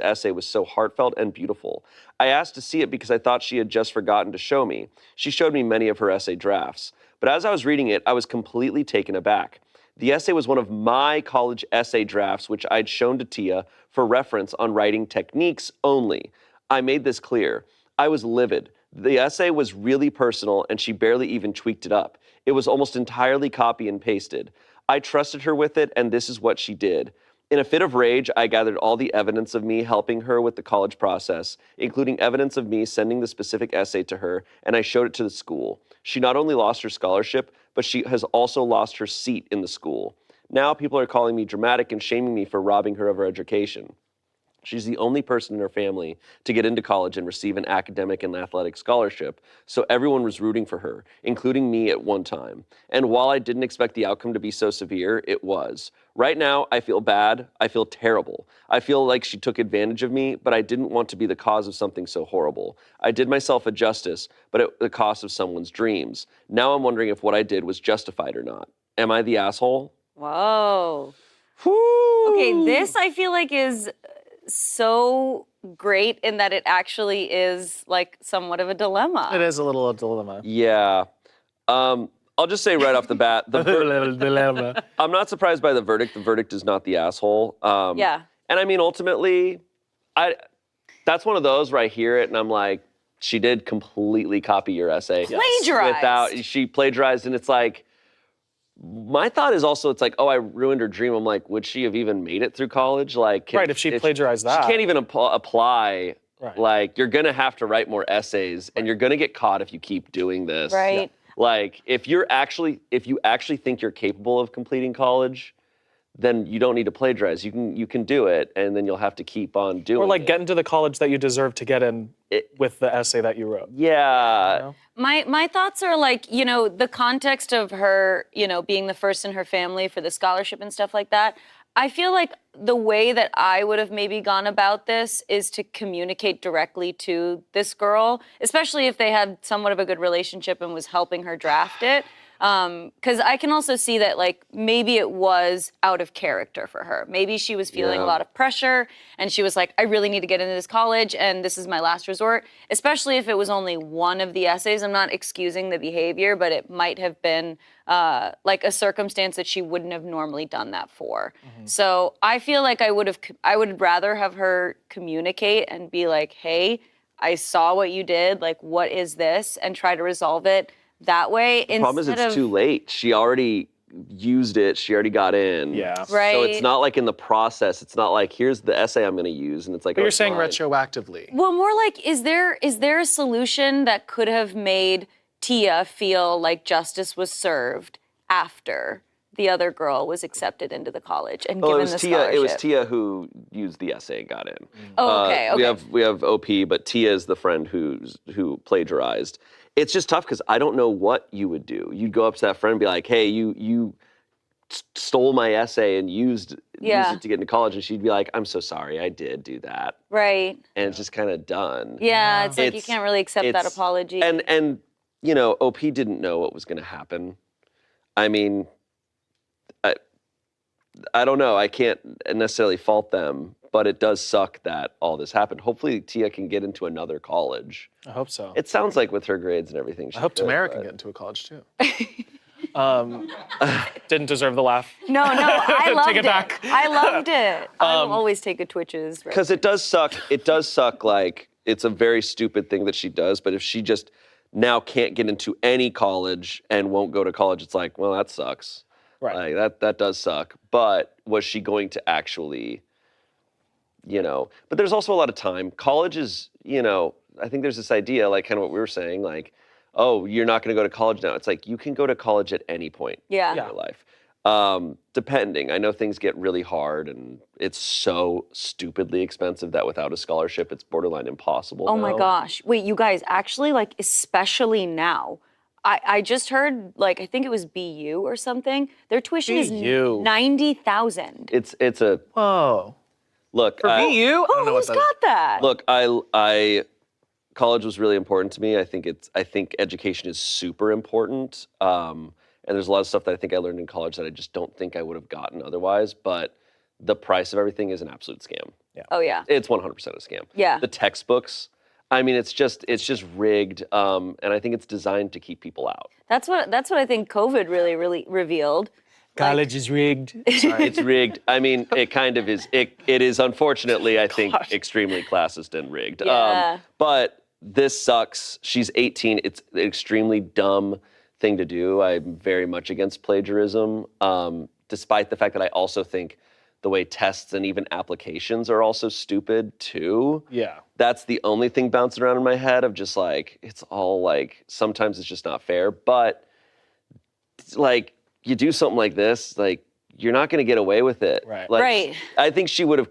The essay was so heartfelt and beautiful. I asked to see it because I thought she had just forgotten to show me. She showed me many of her essay drafts. But as I was reading it, I was completely taken aback. The essay was one of my college essay drafts, which I'd shown to Tia for reference on writing techniques only. I made this clear. I was livid. The essay was really personal, and she barely even tweaked it up. It was almost entirely copy and pasted. I trusted her with it, and this is what she did. In a fit of rage, I gathered all the evidence of me helping her with the college process, including evidence of me sending the specific essay to her, and I showed it to the school. She not only lost her scholarship, but she has also lost her seat in the school. Now people are calling me dramatic and shaming me for robbing her of her education. She's the only person in her family to get into college and receive an academic and athletic scholarship, so everyone was rooting for her, including me at one time. And while I didn't expect the outcome to be so severe, it was. Right now, I feel bad. I feel terrible. I feel like she took advantage of me, but I didn't want to be the cause of something so horrible. I did myself a justice, but at the cost of someone's dreams. Now I'm wondering if what I did was justified or not. Am I the asshole? Whoa. Whew. Okay, this I feel like is so great in that it actually is like somewhat of a dilemma. It is a little dilemma. Yeah. I'll just say right off the bat, Dilemma. I'm not surprised by the verdict. The verdict is not the asshole. Yeah. And I mean, ultimately, that's one of those where I hear it and I'm like, she did completely copy your essay. Plagiarized. She plagiarized, and it's like, my thought is also, it's like, oh, I ruined her dream. I'm like, would she have even made it through college? Like, Right, if she plagiarized that. She can't even apply. Right. Like, you're gonna have to write more essays, and you're gonna get caught if you keep doing this. Right. Like, if you actually think you're capable of completing college, then you don't need to plagiarize. You can do it, and then you'll have to keep on doing it. Or like get into the college that you deserve to get in with the essay that you wrote. Yeah. You know? My thoughts are like, you know, the context of her, you know, being the first in her family for the scholarship and stuff like that. I feel like the way that I would have maybe gone about this is to communicate directly to this girl, especially if they had somewhat of a good relationship and was helping her draft it. Because I can also see that, like, maybe it was out of character for her. Maybe she was feeling a lot of pressure, and she was like, I really need to get into this college, and this is my last resort, especially if it was only one of the essays. I'm not excusing the behavior, but it might have been like a circumstance that she wouldn't have normally done that for. Mm-hmm. So I feel like I would rather have her communicate and be like, hey, I saw what you did, like, what is this? And try to resolve it that way. The problem is it's too late. She already used it. She already got in. Yeah. Right. So it's not like in the process. It's not like, here's the essay I'm going to use. And it's like, But oh, you're saying fine. retroactively. Well, more like, is there a solution that could have made Tia feel like justice was served after the other girl was accepted into the college and given the scholarship? It was Tia who used the essay and got in. Oh, okay, okay. We have OP, but Tia is the friend who plagiarized. It's just tough because I don't know what you would do. You'd go up to that friend and be like, hey, you stole my essay and used it to get into college. And she'd be like, I'm so sorry, I did do that. Right. And it's just kind of done. Yeah, it's like you can't really accept that apology. And you know, OP didn't know what was going to happen. I mean, I don't know. I can't necessarily fault them, but it does suck that all this happened. Hopefully Tia can get into another college. I hope so. It sounds like with her grades and everything. I hope Tamara can get into a college too. Didn't deserve the laugh. No, I loved Take it back. I loved it. I will always take a Twitches. Because it does suck. It does suck. Like, it's a very stupid thing that she does. But if she just now can't get into any college and won't go to college, it's like, well, that sucks. Right. Like, that does suck. But was she going to actually, you know? But there's also a lot of time. College is, you know, I think there's this idea, like kind of what we were saying, like, oh, you're not going to go to college now. It's like, you can go to college at any point in your life. Depending. I know things get really hard and it's so stupidly expensive that without a scholarship, it's borderline impossible. Oh my gosh. Wait, you guys, actually, like, especially now, I just heard, like, I think it was BU or something. Their tuition is $90,000. It's a Whoa. look. For BU? Who's got that? Look, I college was really important to me. I think education is super important. And there's a lot of stuff that I think I learned in college that I just don't think I would have gotten otherwise. But the price of everything is an absolute scam. Oh yeah. It's 100% a scam. Yeah. The textbooks, I mean, it's just rigged, and I think it's designed to keep people out. That's what I think COVID really revealed. College is rigged. Sorry. It's rigged. I mean, it kind of is. It is unfortunately, I think, extremely classist and rigged. Yeah. But this sucks. She's 18. It's an extremely dumb thing to do. I'm very much against plagiarism, despite the fact that I also think the way tests and even applications are also stupid too. Yeah. That's the only thing bouncing around in my head of just like, it's all like, sometimes it's just not fair. But like, you do something like this, like, you're not gonna get away with it. Right. Like, Right. I think she would have,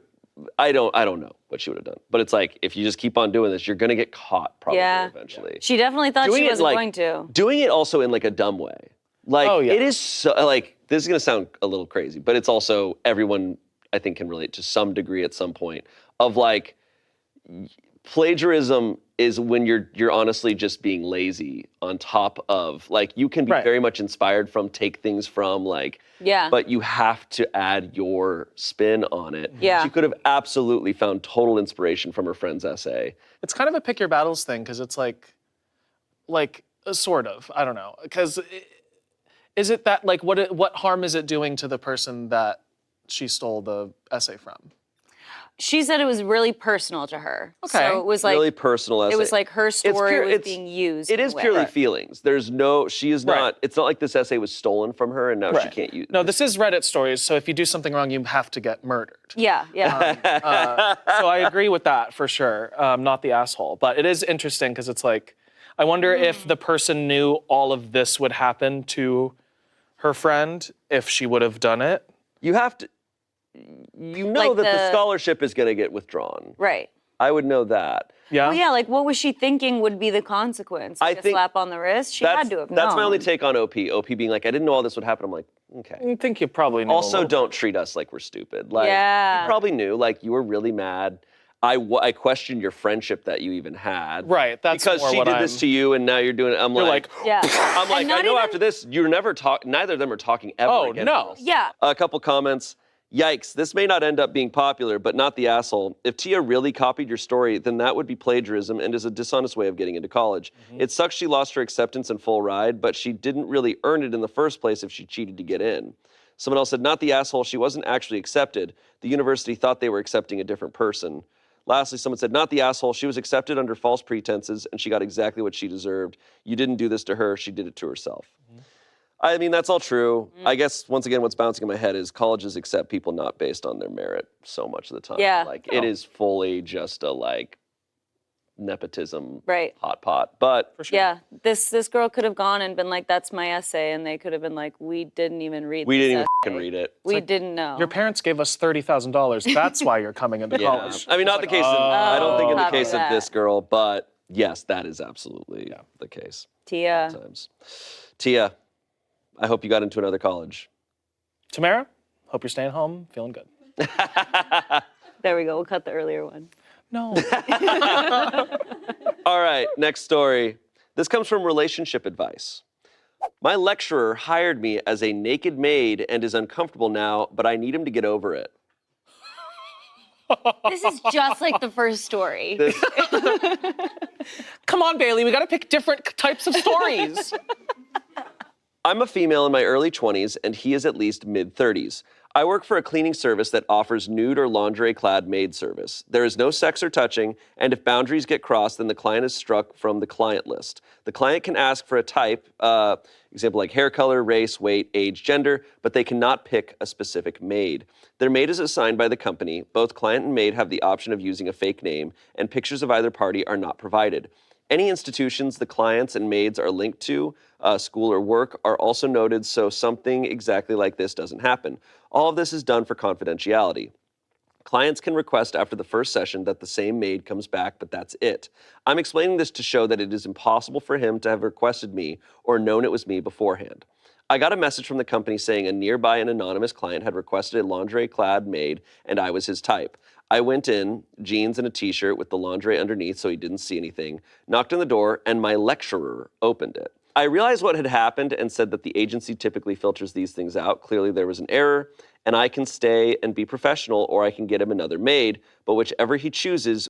I don't know what she would have done. But it's like, if you just keep on doing this, you're gonna get caught probably eventually. She definitely thought Doing she it, wasn't like, going to. Doing it also in like a dumb way. Like, Oh, yeah. it is so, like, this is gonna sound a little crazy, but it's also, everyone I think can relate to some degree at some point of like, plagiarism is when you're honestly just being lazy on top of, like, you can be Right. very much inspired from, take things from, like, Yeah. but you have to add your spin on it. Yeah. She could have absolutely found total inspiration from her friend's essay. It's kind of a pick your battles thing because it's like sort of. I don't know. Because is it that like what harm is it doing to the person that she stole the essay from? She said it was really personal to her. Okay. So it was like Really personal essay. it was like her story pure- was it's- being used. It in is a way. purely feelings. There's no, she is not, Right. it's not like this essay was stolen from her and now she Right. can't use it. No, this is Reddit stories. So if you do something wrong, you have to get murdered. Yeah, yeah. So I agree with that for sure. Not the asshole, but it is interesting because it's like, I wonder if the person knew all of this would happen to her friend if she would have done it. You have to, you know Like that the the- scholarship is going to get withdrawn. Right. I would know that. Yeah. Well, yeah, like what was she thinking would be the consequence? Like I a think slap on the wrist? She had to have known. That's my only take on OP. OP being like, I didn't know all this would happen. I'm like, okay. I think you probably know. a Also, little. don't treat us like we're stupid. Like, Yeah. you probably knew, like, you were really mad. I questioned your friendship that you even had. Right, that's because more she what did I'm- this to you and now you're doing it. I'm You're like, like, Yeah. I'm like, And I not know even- after this, you're never neither of them are talking ever Oh, again. no. Yeah. A couple comments. Yikes, this may not end up being popular, but not the asshole. If Tia really copied your story, then that would be plagiarism and is a dishonest way of getting into college. It sucks she lost her acceptance and full ride, but she didn't really earn it in the first place if she cheated to get in. Someone else said, not the asshole, she wasn't actually accepted. The university thought they were accepting a different person. Lastly, someone said, not the asshole, she was accepted under false pretenses and she got exactly what she deserved. You didn't do this to her, she did it to herself. I mean, that's all true. I guess, once again, what's bouncing in my head is colleges accept people not based on their merit so much of the time. Yeah. Like, it is fully just a, like, nepotism Right. hot pot. But For sure. Yeah. This girl could have gone and been like, that's my essay. And they could have been like, we didn't even read we this didn't even essay. fucking read it. We didn't know. Your parents gave us $30,000. That's why you're coming into Yeah. college. I mean, not the case. I don't think in the Copy case that. of this girl, but yes, that is absolutely the case. Tia. Sometimes. Tia, I hope you got into another college. Tamara, hope you're staying home, feeling good. There we go. We'll cut the earlier one. No. All right, next story. This comes from Relationship Advice. My lecturer hired me as a naked maid and is uncomfortable now, but I need him to get over it. This is just like the first story. This- Come on, Bailey, we gotta pick different types of stories. I'm a female in my early 20s and he is at least mid-30s. I work for a cleaning service that offers nude or lingerie-clad maid service. There is no sex or touching, and if boundaries get crossed, then the client is struck from the client list. The client can ask for a type, example like hair color, race, weight, age, gender, but they cannot pick a specific maid. Their maid is assigned by the company. Both client and maid have the option of using a fake name, and pictures of either party are not provided. Any institutions the clients and maids are linked to, school or work, are also noted so something exactly like this doesn't happen. All of this is done for confidentiality. Clients can request after the first session that the same maid comes back, but that's it. I'm explaining this to show that it is impossible for him to have requested me or known it was me beforehand. I got a message from the company saying a nearby and anonymous client had requested a lingerie-clad maid and I was his type. I went in, jeans and a t-shirt with the lingerie underneath so he didn't see anything, knocked on the door, and my lecturer opened it. I realized what had happened and said that the agency typically filters these things out. Clearly there was an error, and I can stay and be professional, or I can get him another maid, but whichever he chooses,